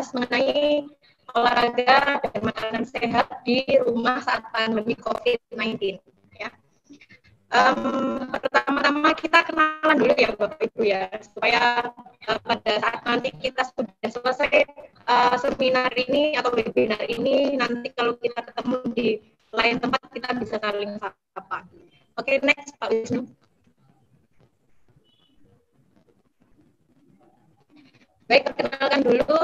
membahas mengenai olahraga dan makanan sehat di rumah saat pandemi COVID-19. Ya. Pertama-tama kita kenalan dulu ya Bapak Ibu ya, supaya pada saat nanti kita sudah selesai seminar ini atau webinar ini, nanti kalau kita ketemu di lain tempat kita bisa saling sapa. Oke, next Pak Wisnu. Baik, perkenalkan dulu,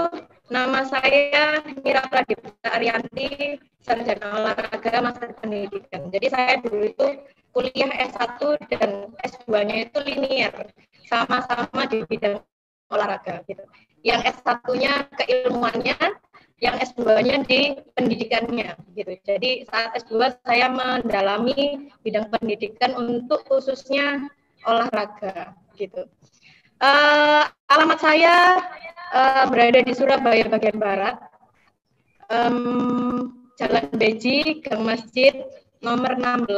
nama saya Mira Pradipta Arianti, sarjana olahraga master pendidikan. Jadi saya dulu itu kuliah S1 dan S2-nya itu linear, sama-sama di bidang olahraga gitu. Yang S1-nya keilmuannya, yang S2-nya di pendidikannya gitu. Jadi saat S2 saya mendalami bidang pendidikan untuk khususnya olahraga gitu. Alamat saya berada di Surabaya bagian barat, Jalan Beji, Gang Masjid, nomor 16,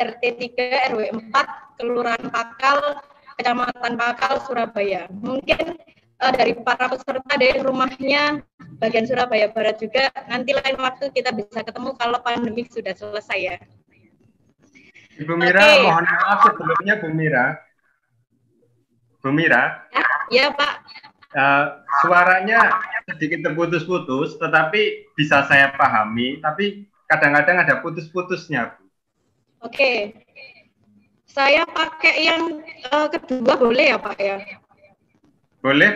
RT 3, RW 4, Kelurahan Pakal, Kecamatan Pakal, Surabaya. Mungkin dari para peserta dari rumahnya bagian Surabaya Barat juga, nanti lain waktu kita bisa ketemu kalau pandemi sudah selesai ya. Ibu Mira, mohon maaf sebelumnya Bu Mira. Bu Mira? Ya Pak. Suaranya sedikit terputus-putus, tetapi bisa saya pahami, tapi kadang-kadang ada putus-putusnya, Bu. Oke. Saya pakai yang kedua boleh ya Pak ya? Boleh.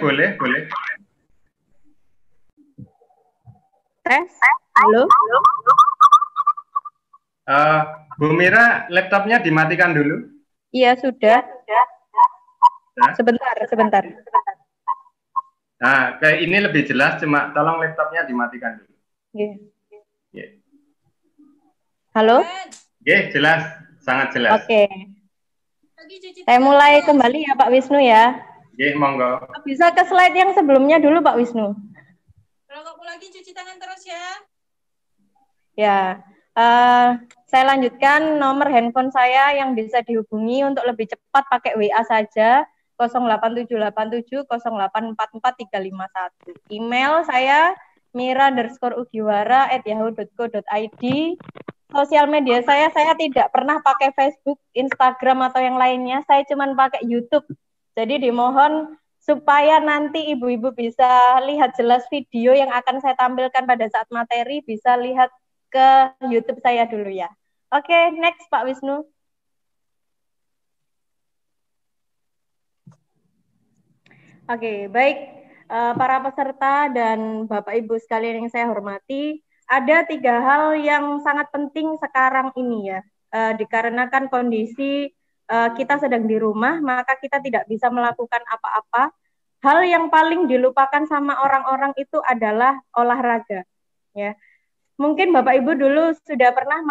Tes. Halo? Bu Mira, laptopnya dimatikan dulu? Iya, sudah. Nah. Sebentar. Nah, kayak ini lebih jelas, cuma tolong laptopnya dimatikan dulu. Yeah. Halo? Jelas, sangat jelas. Oke. Saya mulai kembali ya Pak Wisnu ya. Monggo. Bisa ke slide yang sebelumnya dulu Pak Wisnu. Kalau nggak mau lagi cuci tangan terus ya. Ya, saya lanjutkan nomor handphone saya yang bisa dihubungi untuk lebih cepat pakai WA saja. 08787 0844 351. Email saya mira_ugiwara@yahoo.co.id. Sosial media saya tidak pernah pakai Facebook, Instagram atau yang lainnya. Saya cuma pakai YouTube. Jadi dimohon supaya nanti ibu-ibu bisa lihat jelas video yang akan saya tampilkan pada saat materi, bisa lihat ke YouTube saya dulu ya. Oke, next Pak Wisnu. Oke, baik para peserta dan Bapak Ibu sekalian yang saya hormati, ada 3 hal yang sangat penting sekarang ini ya, dikarenakan kondisi kita sedang di rumah, maka kita tidak bisa melakukan apa-apa. Hal yang paling dilupakan sama orang-orang itu adalah olahraga. Ya, mungkin Bapak Ibu dulu sudah pernah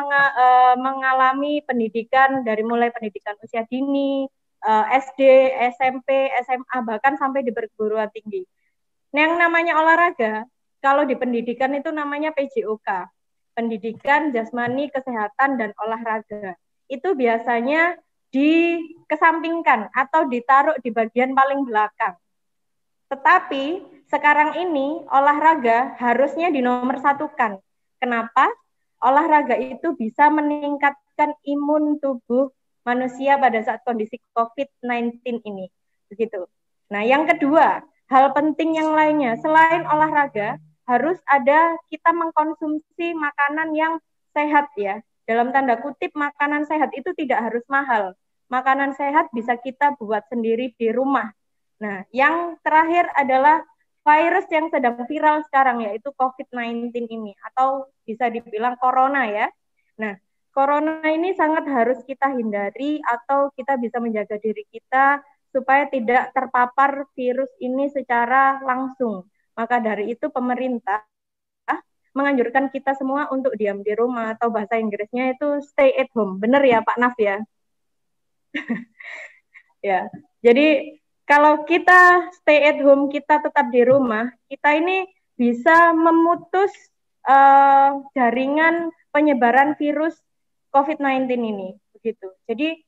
mengalami pendidikan dari mulai pendidikan usia dini, SD, SMP, SMA, bahkan sampai di perguruan tinggi. Nah, yang namanya olahraga, kalau di pendidikan itu namanya PJOK, Pendidikan Jasmani, Kesehatan, dan Olahraga. Itu biasanya dikesampingkan atau ditaruh di bagian paling belakang. Tetapi sekarang ini olahraga harusnya dinomorsatukan. Kenapa? Olahraga itu bisa meningkatkan imun tubuh manusia pada saat kondisi COVID-19 ini. Begitu. Nah, yang kedua, hal penting yang lainnya, selain olahraga, harus ada kita mengkonsumsi makanan yang sehat ya. Dalam tanda kutip, makanan sehat itu tidak harus mahal. Makanan sehat bisa kita buat sendiri di rumah. Nah, yang terakhir adalah virus yang sedang viral sekarang, yaitu COVID-19 ini, atau bisa dibilang corona ya. Nah, corona ini sangat harus kita hindari atau kita bisa menjaga diri kita supaya tidak terpapar virus ini secara langsung. Maka dari itu pemerintah menganjurkan kita semua untuk diam di rumah, atau bahasa Inggrisnya itu stay at home. Benar ya Pak Naf ya? Ya, jadi kalau kita stay at home, kita tetap di rumah, kita ini bisa memutus jaringan penyebaran virus COVID-19 ini, begitu. Jadi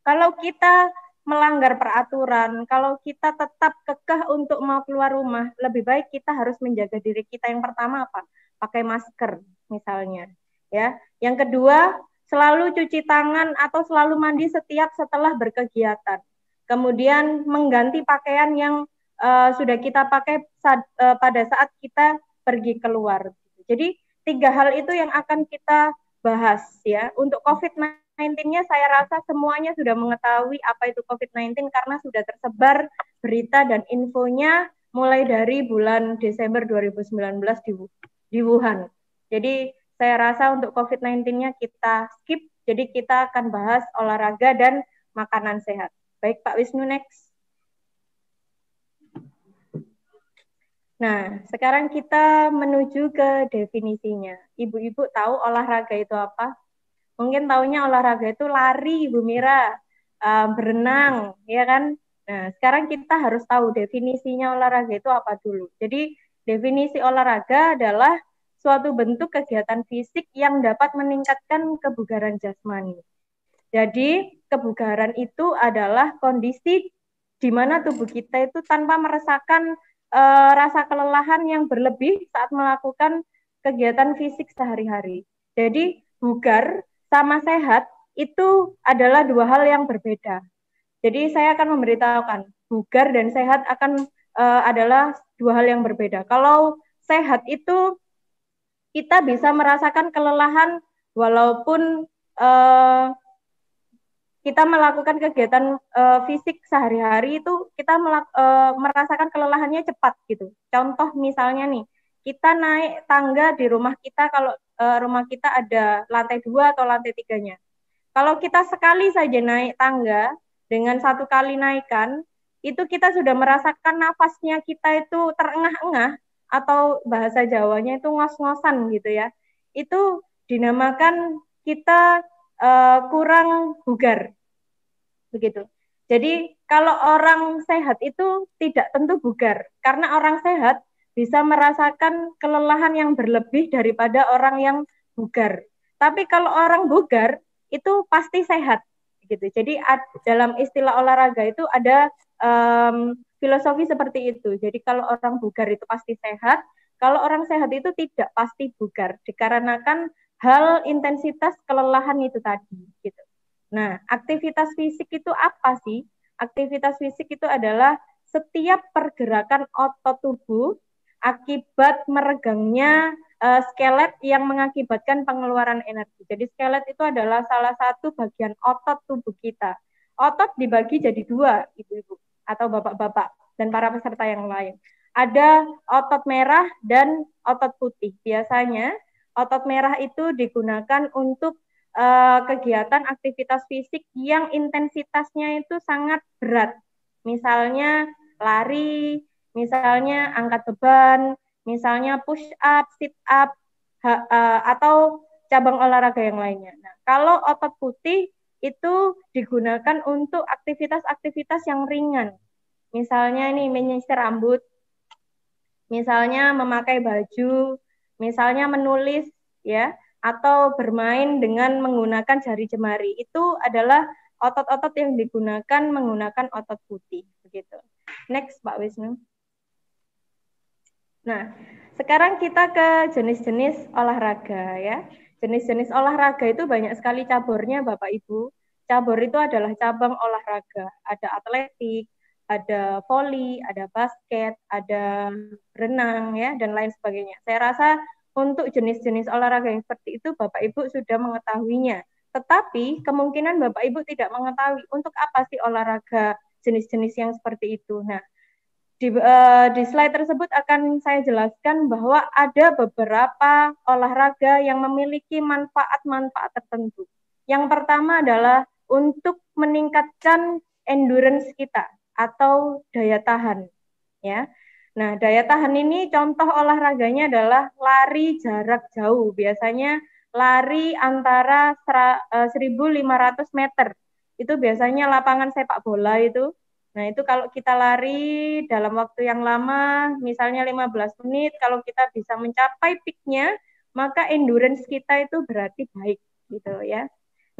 kalau kita melanggar peraturan, kalau kita tetap kekeh untuk mau keluar rumah, lebih baik kita harus menjaga diri kita. Yang pertama apa? Pakai masker misalnya, ya. Yang kedua, selalu cuci tangan atau selalu mandi setiap setelah berkegiatan. Kemudian mengganti pakaian yang sudah kita pakai pada saat kita pergi keluar. Jadi 3 hal itu yang akan kita bahas ya. Untuk COVID-19-nya saya rasa semuanya sudah mengetahui apa itu COVID-19 karena sudah tersebar berita dan infonya mulai dari bulan Desember 2019 di Wuhan. Jadi saya rasa untuk COVID-19-nya kita skip, jadi kita akan bahas olahraga dan makanan sehat. Baik Pak Wisnu, next. Nah, sekarang kita menuju ke definisinya. Ibu-ibu tahu olahraga itu apa? Mungkin taunya olahraga itu lari, Ibu Mira, berenang, ya kan? Nah, sekarang kita harus tahu definisinya olahraga itu apa dulu. Jadi, definisi olahraga adalah suatu bentuk kegiatan fisik yang dapat meningkatkan kebugaran jasmani. Jadi, kebugaran itu adalah kondisi di mana tubuh kita itu tanpa merasakan rasa kelelahan yang berlebih saat melakukan kegiatan fisik sehari-hari. Jadi bugar sama sehat itu adalah 2 hal yang berbeda. Jadi saya akan memberitahukan bugar dan sehat akan adalah 2 hal yang berbeda. Kalau sehat itu kita bisa merasakan kelelahan walaupun kita melakukan kegiatan fisik sehari-hari itu kita merasakan kelelahannya cepat gitu. Contoh misalnya nih, kita naik tangga di rumah kita kalau rumah kita ada lantai 2 atau lantai 3-nya. Kalau kita sekali saja naik tangga dengan 1 kali naikan, itu kita sudah merasakan nafasnya kita itu terengah-engah atau bahasa Jawanya itu ngos-ngosan gitu ya. Itu dinamakan kita kurang bugar. Begitu. Jadi kalau orang sehat itu tidak tentu bugar, karena orang sehat bisa merasakan kelelahan yang berlebih daripada orang yang bugar. Tapi kalau orang bugar itu pasti sehat, gitu. Jadi dalam istilah olahraga itu ada filosofi seperti itu. Jadi kalau orang bugar itu pasti sehat, kalau orang sehat itu tidak pasti bugar, dikarenakan hal intensitas kelelahan itu tadi, gitu. Nah, aktivitas fisik itu apa sih? Aktivitas fisik itu adalah setiap pergerakan otot tubuh akibat meregangnya skelet yang mengakibatkan pengeluaran energi. Jadi skelet itu adalah salah satu bagian otot tubuh kita. Otot dibagi jadi 2, ibu-ibu atau bapak-bapak dan para peserta yang lain. Ada otot merah dan otot putih. Biasanya otot merah itu digunakan untuk kegiatan aktivitas fisik yang intensitasnya itu sangat berat. Misalnya lari, misalnya angkat beban, misalnya push up, sit up, atau cabang olahraga yang lainnya. Nah, kalau otot putih itu digunakan untuk aktivitas-aktivitas yang ringan. Misalnya ini menyisir rambut, misalnya memakai baju, misalnya menulis, ya, atau bermain dengan menggunakan jari jemari. Itu adalah otot-otot yang digunakan menggunakan otot putih, begitu. Next, Pak Wisnu. Nah, sekarang kita ke jenis-jenis olahraga ya. Jenis-jenis olahraga itu banyak sekali caburnya, Bapak Ibu. Cabur itu adalah cabang olahraga. Ada atletik, ada voli, ada basket, ada renang ya, dan lain sebagainya. Saya rasa untuk jenis-jenis olahraga yang seperti itu Bapak Ibu sudah mengetahuinya. Tetapi kemungkinan Bapak Ibu tidak mengetahui untuk apa sih olahraga jenis-jenis yang seperti itu. Nah, di slide tersebut akan saya jelaskan bahwa ada beberapa olahraga yang memiliki manfaat-manfaat tertentu. Yang pertama adalah untuk meningkatkan endurance kita atau daya tahan, ya. Nah, daya tahan ini contoh olahraganya adalah lari jarak jauh. Biasanya lari antara 1.500 meter. Itu biasanya lapangan sepak bola itu. Nah, itu kalau kita lari dalam waktu yang lama, misalnya 15 menit, kalau kita bisa mencapai peak-nya, maka endurance kita itu berarti baik gitu ya.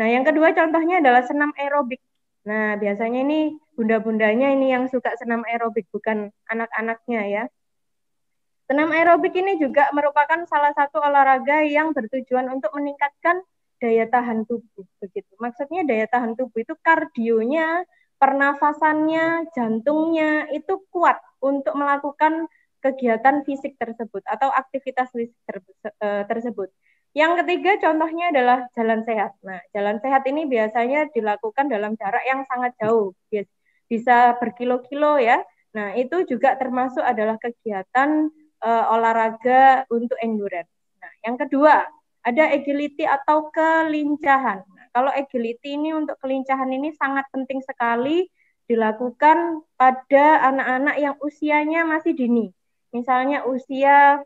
Nah, yang kedua contohnya adalah senam aerobik. Nah, biasanya ini bunda-bundanya ini yang suka senam aerobik, bukan anak-anaknya ya. Senam aerobik ini juga merupakan salah satu olahraga yang bertujuan untuk meningkatkan daya tahan tubuh, begitu. Maksudnya daya tahan tubuh itu kardionya, pernafasannya, jantungnya itu kuat untuk melakukan kegiatan fisik tersebut atau aktivitas fisik tersebut. Yang ketiga contohnya adalah jalan sehat. Nah, jalan sehat ini biasanya dilakukan dalam jarak yang sangat jauh, bisa berkilo-kilo ya. Nah, itu juga termasuk adalah kegiatan olahraga untuk endurance. Nah, yang kedua, ada agility atau kelincahan. Nah, kalau agility ini untuk kelincahan ini sangat penting sekali dilakukan pada anak-anak yang usianya masih dini. Misalnya usia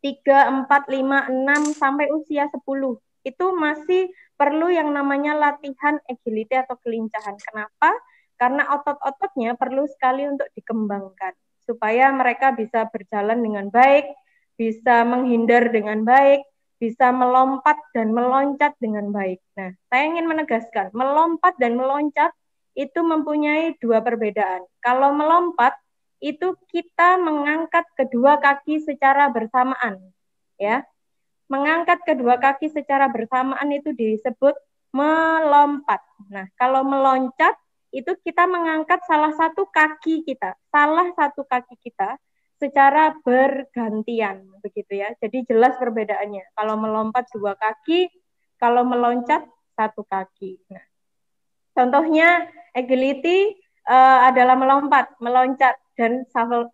3, 4, 5, 6 sampai usia 10. Itu masih perlu yang namanya latihan agility atau kelincahan. Kenapa? Karena otot-ototnya perlu sekali untuk dikembangkan supaya mereka bisa berjalan dengan baik, bisa menghindar dengan baik, bisa melompat dan meloncat dengan baik. Nah, saya ingin menegaskan, melompat dan meloncat itu mempunyai dua perbedaan. Kalau melompat itu kita mengangkat kedua kaki secara bersamaan, ya. Mengangkat kedua kaki secara bersamaan itu disebut melompat. Nah, kalau meloncat itu kita mengangkat salah satu kaki kita secara bergantian, begitu ya. Jadi jelas perbedaannya. Kalau melompat dua kaki, kalau meloncat satu kaki. Nah, contohnya agility adalah melompat, meloncat, dan shuttle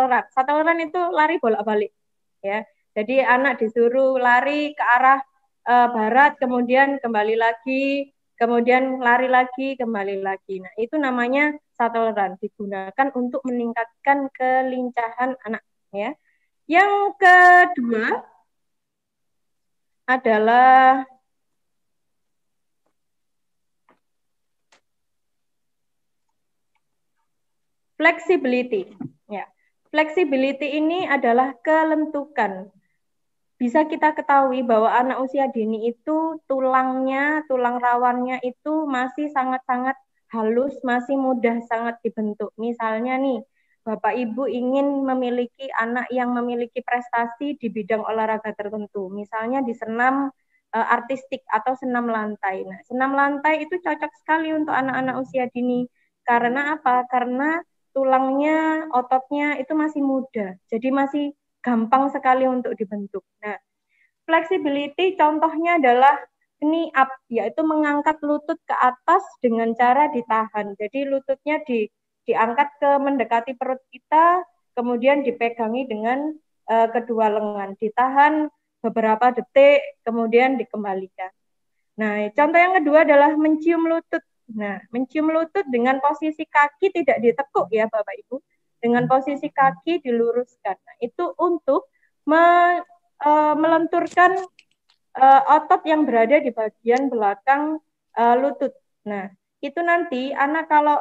run. Shuttle run itu lari bolak-balik, ya. Jadi anak disuruh lari ke arah barat, kemudian kembali lagi, kemudian lari lagi, kembali lagi. Nah, itu namanya shuttle run, digunakan untuk meningkatkan kelincahan anak, ya. Yang kedua adalah flexibility. Ya. Flexibility ini adalah kelentukan. Bisa kita ketahui bahwa anak usia dini itu tulangnya, tulang rawannya itu masih sangat-sangat halus, masih mudah sangat dibentuk. Misalnya nih, Bapak Ibu ingin memiliki anak yang memiliki prestasi di bidang olahraga tertentu, misalnya di senam artistik atau senam lantai. Nah, senam lantai itu cocok sekali untuk anak-anak usia dini. Karena apa? Karena tulangnya, ototnya itu masih muda, jadi masih gampang sekali untuk dibentuk. Nah, flexibility contohnya adalah knee up, yaitu mengangkat lutut ke atas dengan cara ditahan. Jadi lututnya diangkat ke mendekati perut kita, kemudian dipegangi dengan kedua lengan, ditahan beberapa detik, kemudian dikembalikan. Nah, contoh yang kedua adalah mencium lutut. Nah, mencium lutut dengan posisi kaki tidak ditekuk ya Bapak Ibu, dengan posisi kaki diluruskan. Nah, itu untuk melenturkan otot yang berada di bagian belakang lutut. Nah, itu nanti anak kalau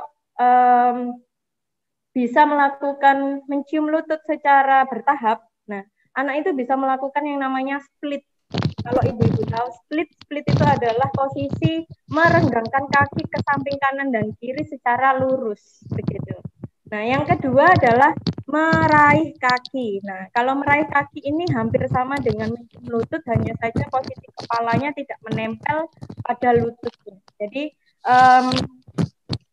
bisa melakukan mencium lutut secara bertahap, nah, anak itu bisa melakukan yang namanya split. Kalau ibu-ibu tahu split itu adalah posisi merenggangkan kaki ke samping kanan dan kiri secara lurus, begitu. Nah, yang kedua adalah meraih kaki. Nah, kalau meraih kaki ini hampir sama dengan mencium lutut, hanya saja posisi kepalanya tidak menempel pada lututnya. Jadi,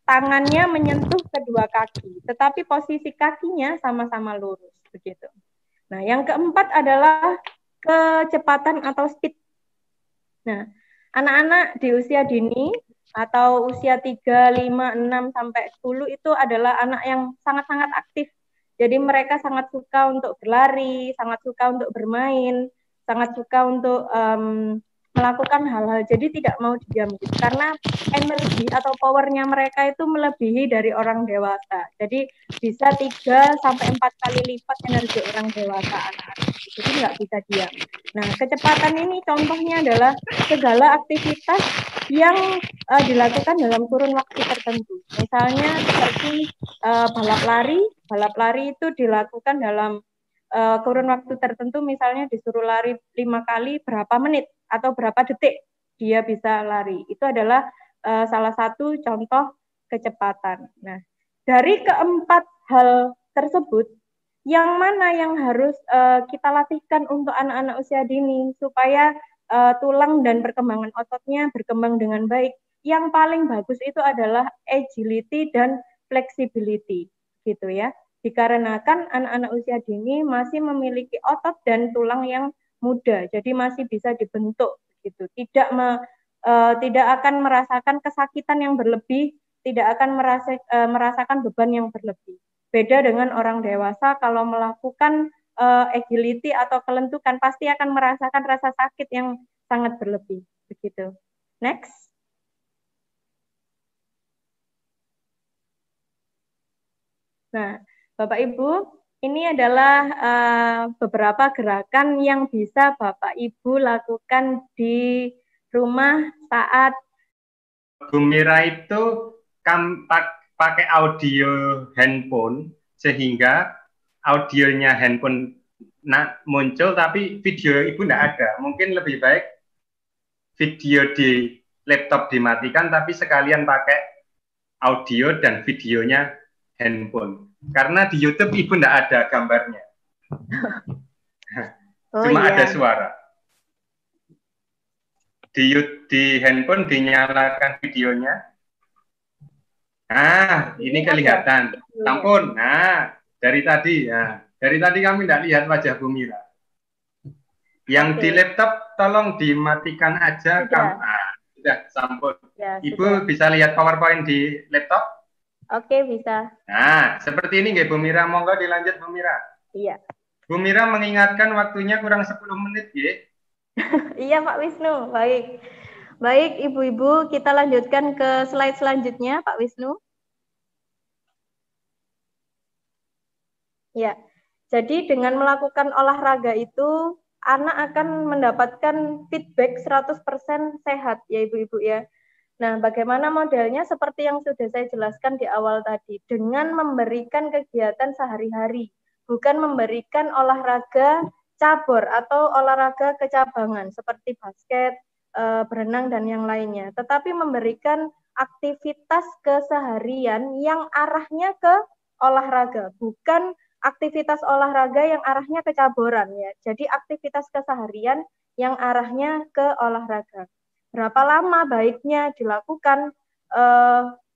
tangannya menyentuh kedua kaki, tetapi posisi kakinya sama-sama lurus, begitu. Nah, yang keempat adalah kecepatan atau speed. Nah, anak-anak di usia dini atau usia 3, 5, 6, sampai 10 itu adalah anak yang sangat-sangat aktif. Jadi mereka sangat suka untuk berlari, sangat suka untuk bermain, sangat suka untuk melakukan hal-hal. Jadi tidak mau diam gitu. Karena energi atau powernya mereka itu melebihi dari orang dewasa. Jadi bisa 3 sampai 4 kali lipat energi orang dewasa anak-anak. Jadi nggak bisa diam. Nah, kecepatan ini contohnya adalah segala aktivitas yang dilakukan dalam kurun waktu tertentu. Misalnya seperti balap lari. Balap lari itu dilakukan dalam kurun waktu tertentu, misalnya disuruh lari 5 kali berapa menit atau berapa detik dia bisa lari. Itu adalah salah satu contoh kecepatan. Nah, dari keempat hal tersebut, yang mana yang harus kita latihkan untuk anak-anak usia dini supaya tulang dan perkembangan ototnya berkembang dengan baik? Yang paling bagus itu adalah agility dan flexibility, gitu ya. Dikarenakan anak-anak usia dini masih memiliki otot dan tulang yang muda, jadi masih bisa dibentuk, gitu. Tidak akan merasakan kesakitan yang berlebih, tidak akan merasakan beban yang berlebih. Beda dengan orang dewasa, kalau melakukan agility atau kelentukan pasti akan merasakan rasa sakit yang sangat berlebih. Begitu. Next. Nah, Bapak Ibu, ini adalah beberapa gerakan yang bisa Bapak Ibu lakukan di rumah saat Bu Mira itu pakai audio handphone sehingga audionya handphone muncul tapi video Ibu tidak ada. Mungkin lebih baik video di laptop dimatikan tapi sekalian pakai audio dan videonya handphone. Karena di YouTube Ibu tidak ada gambarnya. Cuma ada suara. Di handphone dinyalakan videonya. Nah, ini kelihatan. Ampun. Nah, dari tadi kami tidak lihat wajah Bu Mira. Yang di laptop tolong dimatikan aja. Sudah, sampun. Ya, Ibu sudah. Bisa lihat PowerPoint di laptop? Oke, bisa. Nah, seperti ini nggih Bu Mira. Monggo dilanjut Bu Mira. Iya. Bu Mira mengingatkan waktunya kurang 10 menit nggih. Iya Pak Wisnu, baik. Baik Ibu-Ibu, kita lanjutkan ke slide selanjutnya Pak Wisnu. Ya, jadi dengan melakukan olahraga itu, anak akan mendapatkan feedback 100% sehat ya Ibu-Ibu ya. Nah, bagaimana modelnya? Seperti yang sudah saya jelaskan di awal tadi, dengan memberikan kegiatan sehari-hari, bukan memberikan olahraga cabur atau olahraga kecabangan seperti basket, berenang dan yang lainnya, tetapi memberikan aktivitas keseharian yang arahnya ke olahraga, bukan aktivitas olahraga yang arahnya ke caburan ya. Jadi aktivitas keseharian yang arahnya ke olahraga. Berapa lama baiknya dilakukan?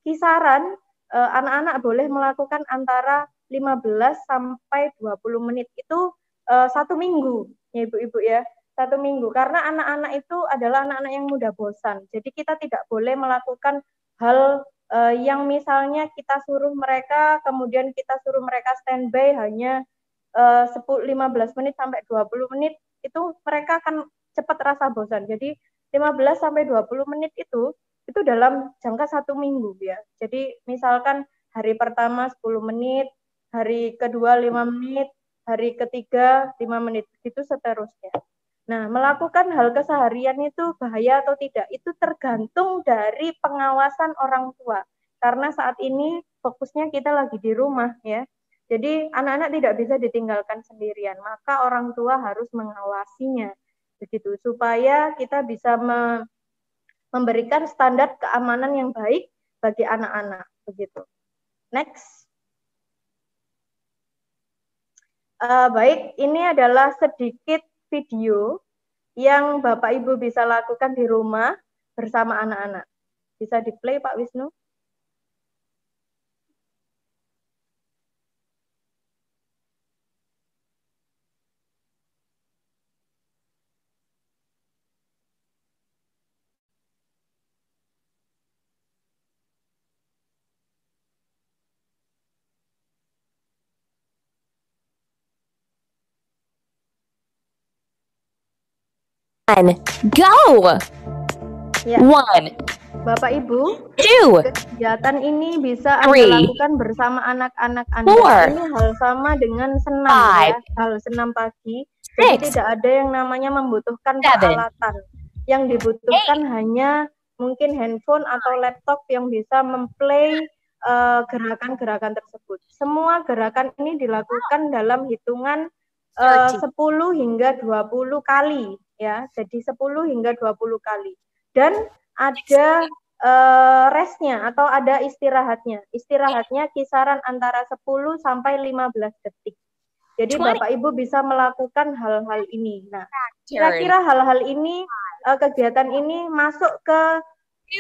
Kisaran anak-anak boleh melakukan antara 15 sampai 20 menit itu 1 minggu ya Ibu-Ibu ya, 1 minggu, karena anak-anak itu adalah anak-anak yang mudah bosan. Jadi kita tidak boleh melakukan hal yang misalnya kita suruh mereka, kemudian kita suruh mereka standby hanya 15 menit sampai 20 menit, itu mereka akan cepat rasa bosan. Jadi 15 sampai 20 menit itu dalam jangka 1 minggu ya. Jadi misalkan hari pertama 10 menit, hari kedua 5 menit, hari ketiga 5 menit, begitu seterusnya. Nah, melakukan hal keseharian itu bahaya atau tidak, itu tergantung dari pengawasan orang tua. Karena saat ini fokusnya kita lagi di rumah ya. Jadi anak-anak tidak bisa ditinggalkan sendirian, maka orang tua harus mengawasinya. Begitu, supaya kita bisa memberikan standar keamanan yang baik bagi anak-anak. Begitu. Next. Baik, ini adalah sedikit video yang Bapak Ibu bisa lakukan di rumah bersama anak-anak. Bisa di-play Pak Wisnu? Go! Ya. 1. Bapak Ibu, 2. kegiatan ini bisa Anda lakukan bersama anak-anak Anda. 4. Ini hal sama dengan senam 5. ya, hal senam pagi. Jadi tidak ada yang namanya membutuhkan 7. peralatan. Yang dibutuhkan hanya mungkin handphone atau laptop yang bisa memplay gerakan-gerakan tersebut. Semua gerakan ini dilakukan dalam hitungan 10 hingga 20 kali ya. Jadi 10 hingga 20 kali. Dan ada restnya atau ada istirahatnya. Istirahatnya kisaran antara 10 sampai 15 detik. Jadi Bapak Ibu bisa melakukan hal-hal ini. Nah, kira-kira hal-hal ini, kegiatan ini masuk ke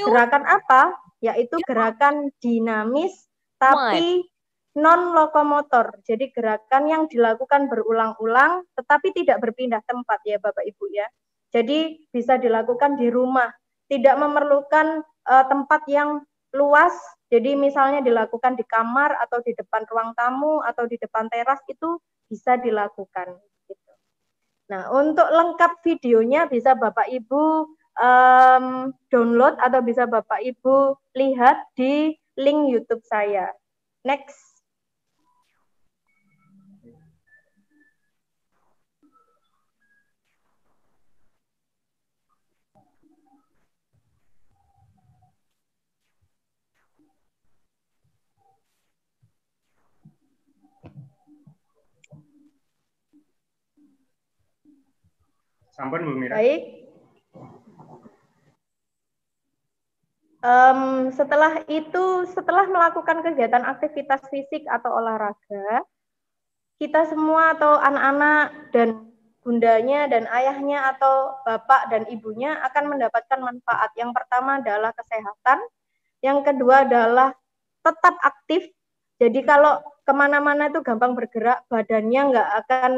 gerakan apa? Yaitu gerakan dinamis tapi non-lokomotor. Jadi gerakan yang dilakukan berulang-ulang tetapi tidak berpindah tempat ya Bapak Ibu ya. Jadi bisa dilakukan di rumah. Tidak memerlukan tempat yang luas. Jadi misalnya dilakukan di kamar atau di depan ruang tamu atau di depan teras itu bisa dilakukan. Gitu. Nah, untuk lengkap videonya bisa Bapak Ibu download atau bisa Bapak Ibu lihat di link YouTube saya. Next. Sampun Bu Mira. Baik. Setelah melakukan kegiatan aktivitas fisik atau olahraga, kita semua atau anak-anak dan bundanya dan ayahnya atau bapak dan ibunya akan mendapatkan manfaat. Yang pertama adalah kesehatan, yang kedua adalah tetap aktif. Jadi kalau kemana-mana itu gampang bergerak, badannya nggak akan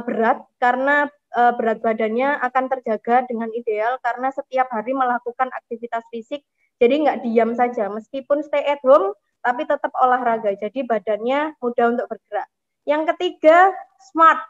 berat karena berat badannya akan terjaga dengan ideal karena setiap hari melakukan aktivitas fisik. Jadi nggak diam saja, meskipun stay at home, tapi tetap olahraga. Jadi badannya mudah untuk bergerak. Yang ketiga, smart.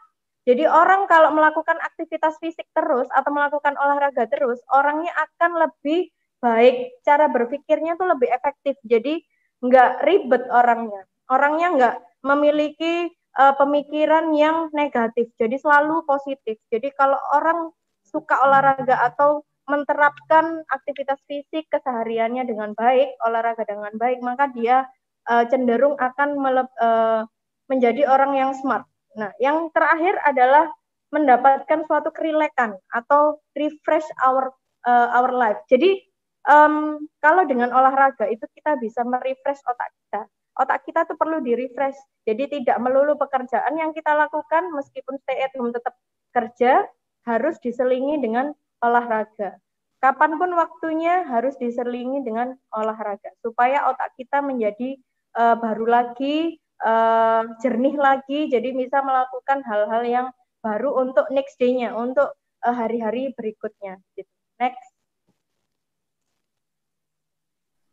Jadi orang kalau melakukan aktivitas fisik terus atau melakukan olahraga terus, orangnya akan lebih baik. Cara berpikirnya tuh lebih efektif. Jadi nggak ribet orangnya. Orangnya nggak memiliki pemikiran yang negatif. Jadi selalu positif. Jadi kalau orang suka olahraga atau menerapkan aktivitas fisik kesehariannya dengan baik, olahraga dengan baik, maka dia cenderung akan menjadi orang yang smart. Nah, yang terakhir adalah mendapatkan suatu kerilekan atau refresh our life. Jadi kalau dengan olahraga itu kita bisa merefresh otak kita. Otak kita tuh perlu di-refresh. Jadi tidak melulu pekerjaan yang kita lakukan meskipun stay at home tetap kerja, harus diselingi dengan olahraga. Kapanpun waktunya harus diselingi dengan olahraga supaya otak kita menjadi baru lagi, jernih lagi, jadi bisa melakukan hal-hal yang baru untuk next day-nya, untuk hari-hari berikutnya. Next.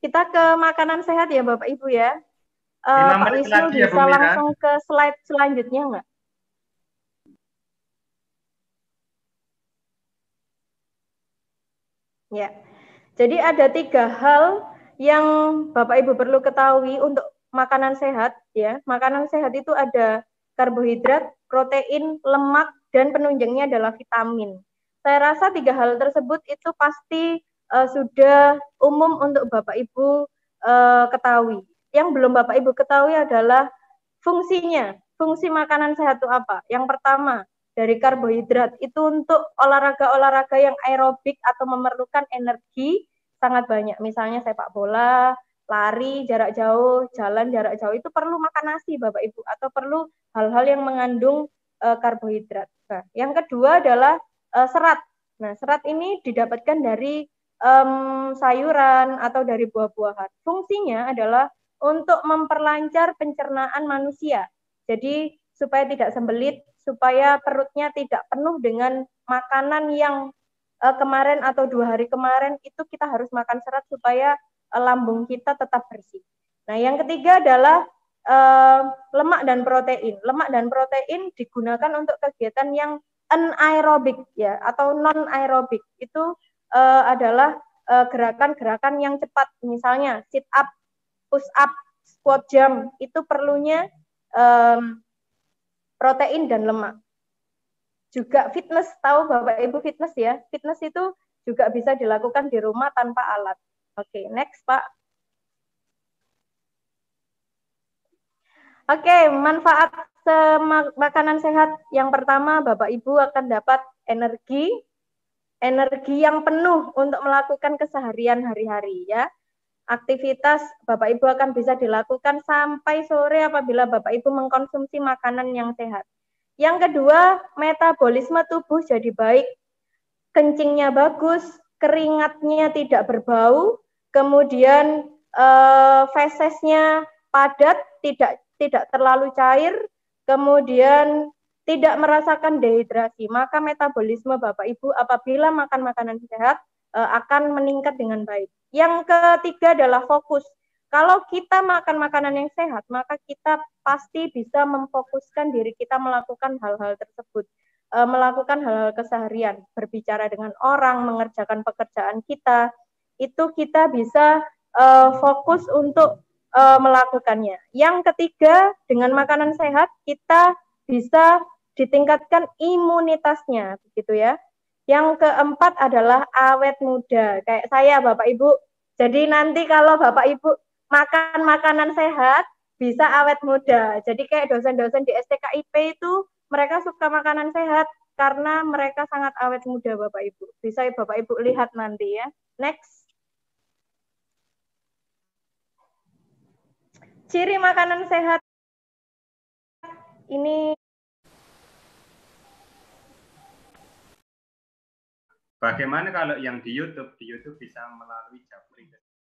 Kita ke makanan sehat ya Bapak Ibu ya. Pak Wisnu bisa langsung ke slide selanjutnya nggak? Ya, jadi ada 3 hal yang Bapak Ibu perlu ketahui untuk makanan sehat ya. Makanan sehat itu ada karbohidrat, protein, lemak, dan penunjangnya adalah vitamin. Saya rasa 3 hal tersebut itu pasti sudah umum untuk Bapak Ibu ketahui. Yang belum Bapak Ibu ketahui adalah fungsinya. Fungsi makanan sehat itu apa? Yang pertama, dari karbohidrat itu untuk olahraga-olahraga yang aerobik atau memerlukan energi sangat banyak. Misalnya sepak bola, lari jarak jauh, jalan jarak jauh itu perlu makan nasi Bapak Ibu atau perlu hal-hal yang mengandung karbohidrat. Nah, yang kedua adalah serat. Nah, serat ini didapatkan dari sayuran atau dari buah-buahan. Fungsinya adalah untuk memperlancar pencernaan manusia. Jadi supaya tidak sembelit, supaya perutnya tidak penuh dengan makanan yang kemarin atau 2 hari kemarin itu kita harus makan serat supaya lambung kita tetap bersih. Nah, yang ketiga adalah lemak dan protein. Lemak dan protein digunakan untuk kegiatan yang anaerobik ya atau non aerobik. Itu adalah gerakan-gerakan yang cepat, misalnya sit up, push up, squat jump, itu perlunya protein dan lemak. Juga fitness, tahu Bapak Ibu fitness ya? Fitness itu juga bisa dilakukan di rumah tanpa alat. Oke, next Pak. Oke, manfaat makanan sehat. Yang pertama, Bapak Ibu akan dapat energi yang penuh untuk melakukan keseharian hari-hari ya. aktivitas Bapak Ibu akan bisa dilakukan sampai sore apabila Bapak Ibu mengkonsumsi makanan yang sehat. Yang kedua, metabolisme tubuh jadi baik, kencingnya bagus, keringatnya tidak berbau, kemudian fesesnya padat, tidak terlalu cair, kemudian tidak merasakan dehidrasi, maka metabolisme Bapak Ibu apabila makan makanan sehat akan meningkat dengan baik. Yang ketiga adalah fokus. Kalau kita makan makanan yang sehat, maka kita pasti bisa memfokuskan diri kita melakukan hal-hal tersebut, melakukan hal-hal keseharian, berbicara dengan orang, mengerjakan pekerjaan kita, itu kita bisa fokus untuk melakukannya. Yang ketiga, dengan makanan sehat kita bisa ditingkatkan imunitasnya, begitu ya. Yang keempat adalah awet muda, kayak saya Bapak Ibu. Jadi nanti kalau Bapak Ibu makan makanan sehat, bisa awet muda. Jadi kayak dosen-dosen di STKIP itu, mereka suka makanan sehat karena mereka sangat awet muda Bapak Ibu. Bisa Bapak Ibu lihat nanti ya. Next. Ciri makanan sehat ini. Bagaimana kalau yang di YouTube? Di YouTube bisa melalui Japri.